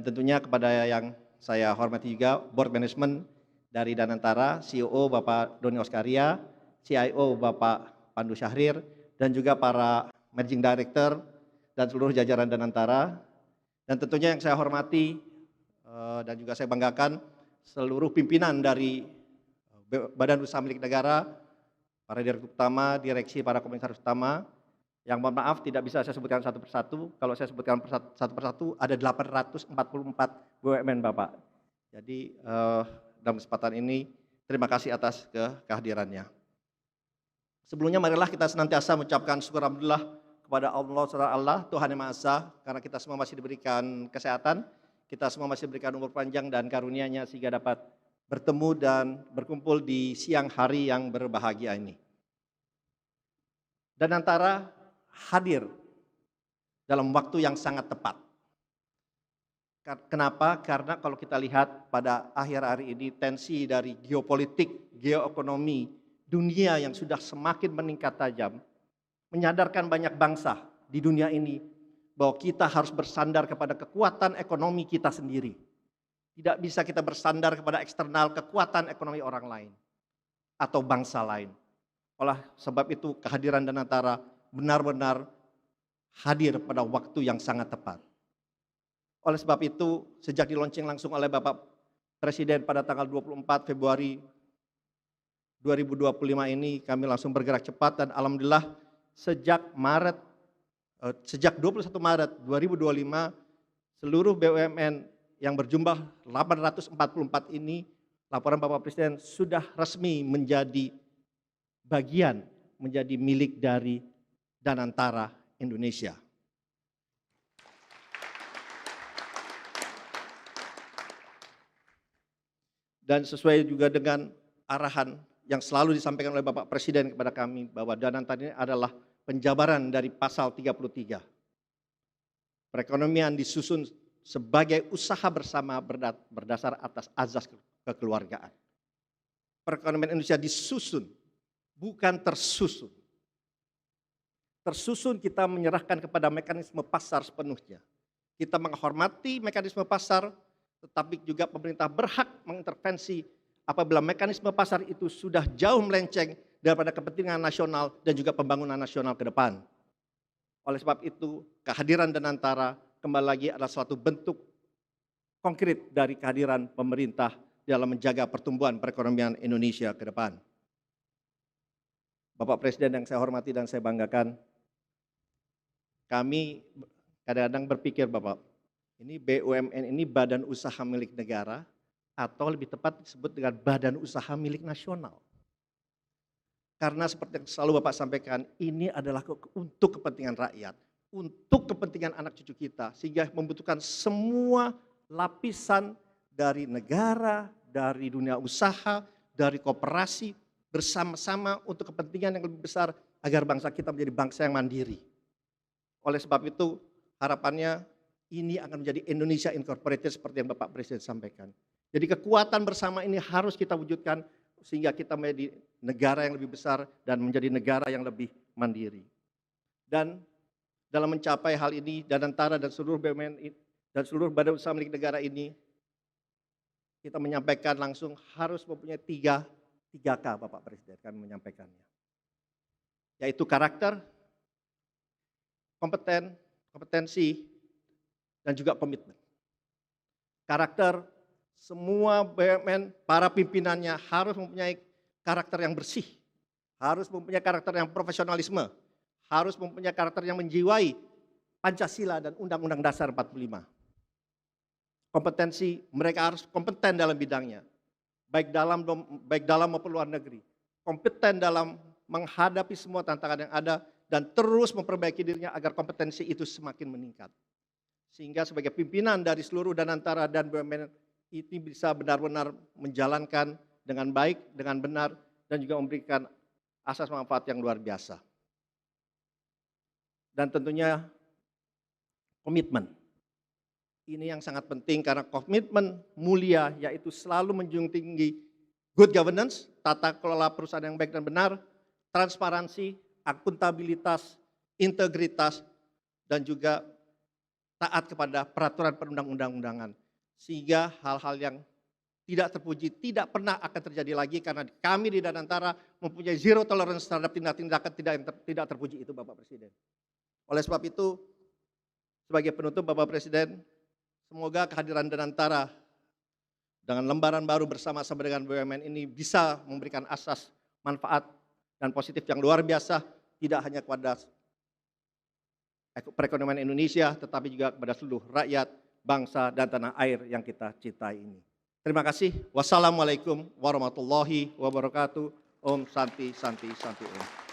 tentunya kepada yang saya hormati juga Board Management dari Danantara, CEO Bapak Doni Oskaria, CIO Bapak Pandu Syahrir, dan juga para Managing Director dan seluruh jajaran Danantara. Dan tentunya yang saya hormati dan juga saya banggakan seluruh pimpinan dari Badan Usaha Milik Negara, para direktur utama, direksi, para komisaris utama, yang mohon maaf tidak bisa saya sebutkan satu persatu. Kalau saya sebutkan satu persatu ada 844 BUMN Bapak. Jadi dalam kesempatan ini terima kasih atas kehadirannya. Sebelumnya marilah kita senantiasa mengucapkan syukur alhamdulillah kepada Allah Tuhan Yang Maha Esa, karena kita semua masih diberikan kesehatan, kita semua masih diberikan umur panjang dan karunia-Nya sehingga dapat bertemu dan berkumpul di siang hari yang berbahagia ini. Dan antara hadir dalam waktu yang sangat tepat. Kenapa? Karena kalau kita lihat pada akhir hari ini tensi dari geopolitik, geoekonomi, dunia yang sudah semakin meningkat tajam, menyadarkan banyak bangsa di dunia ini bahwa kita harus bersandar kepada kekuatan ekonomi kita sendiri. Tidak bisa kita bersandar kepada eksternal kekuatan ekonomi orang lain atau bangsa lain. Oleh sebab itu kehadiran Danantara benar-benar hadir pada waktu yang sangat tepat. Oleh sebab itu sejak di-launching langsung oleh Bapak Presiden pada tanggal 24 Februari 2025 ini kami langsung bergerak cepat dan alhamdulillah sejak 21 Maret 2025 seluruh BUMN yang berjumlah 844 ini laporan Bapak Presiden sudah resmi menjadi bagian, menjadi milik dari Danantara Indonesia. Dan sesuai juga dengan arahan yang selalu disampaikan oleh Bapak Presiden kepada kami bahwa Danantara ini adalah penjabaran dari pasal 33. Perekonomian disusun sebagai usaha bersama berdasar atas azas kekeluargaan. Perekonomian Indonesia disusun, bukan tersusun. Tersusun kita menyerahkan kepada mekanisme pasar sepenuhnya. Kita menghormati mekanisme pasar, tetapi juga pemerintah berhak mengintervensi apabila mekanisme pasar itu sudah jauh melenceng daripada kepentingan nasional dan juga pembangunan nasional ke depan. Oleh sebab itu, kehadiran Danantara kembali lagi adalah suatu bentuk konkret dari kehadiran pemerintah dalam menjaga pertumbuhan perekonomian Indonesia ke depan. Bapak Presiden yang saya hormati dan saya banggakan, kami kadang-kadang berpikir Bapak, ini BUMN ini badan usaha milik negara atau lebih tepat disebut dengan badan usaha milik nasional. Karena seperti yang selalu Bapak sampaikan, ini adalah untuk kepentingan rakyat, untuk kepentingan anak cucu kita, sehingga membutuhkan semua lapisan dari negara, dari dunia usaha, dari koperasi, bersama-sama untuk kepentingan yang lebih besar agar bangsa kita menjadi bangsa yang mandiri. Oleh sebab itu harapannya ini akan menjadi Indonesia Incorporated seperti yang Bapak Presiden sampaikan. Jadi kekuatan bersama ini harus kita wujudkan sehingga kita menjadi negara yang lebih besar dan menjadi negara yang lebih mandiri. Dan dalam mencapai hal ini Danantara dan seluruh BUMN dan seluruh badan usaha milik negara ini kita menyampaikan langsung harus mempunyai 3K Bapak Presiden kami menyampaikannya. Yaitu karakter, kompetensi, dan juga komitmen. Karakter, semua BUMN, para pimpinannya harus mempunyai karakter yang bersih, harus mempunyai karakter yang profesionalisme, harus mempunyai karakter yang menjiwai Pancasila dan Undang-Undang Dasar 45. Kompetensi, mereka harus kompeten dalam bidangnya, baik dalam maupun luar negeri. Kompeten dalam menghadapi semua tantangan yang ada dan terus memperbaiki dirinya agar kompetensi itu semakin meningkat. Sehingga sebagai pimpinan dari seluruh Danantara dan BUMN ini bisa benar-benar menjalankan dengan baik, dengan benar, dan juga memberikan asas manfaat yang luar biasa. Dan tentunya komitmen. Ini yang sangat penting karena komitmen mulia yaitu selalu menjunjung tinggi good governance, tata kelola perusahaan yang baik dan benar, transparansi, akuntabilitas, integritas, dan juga taat kepada peraturan perundang-undangan. Sehingga hal-hal yang tidak terpuji tidak pernah akan terjadi lagi karena kami di Danantara mempunyai zero tolerance terhadap tindak-tindakan tidak terpuji itu Bapak Presiden. Oleh sebab itu, sebagai penutup Bapak Presiden, semoga kehadiran Danantara dengan lembaran baru bersama-sama dengan BUMN ini bisa memberikan asas manfaat dan positif yang luar biasa, tidak hanya kepada perekonomian Indonesia, tetapi juga kepada seluruh rakyat, bangsa, dan tanah air yang kita cintai ini. Terima kasih. Wassalamualaikum warahmatullahi wabarakatuh. Om Santi Santi Santi Om.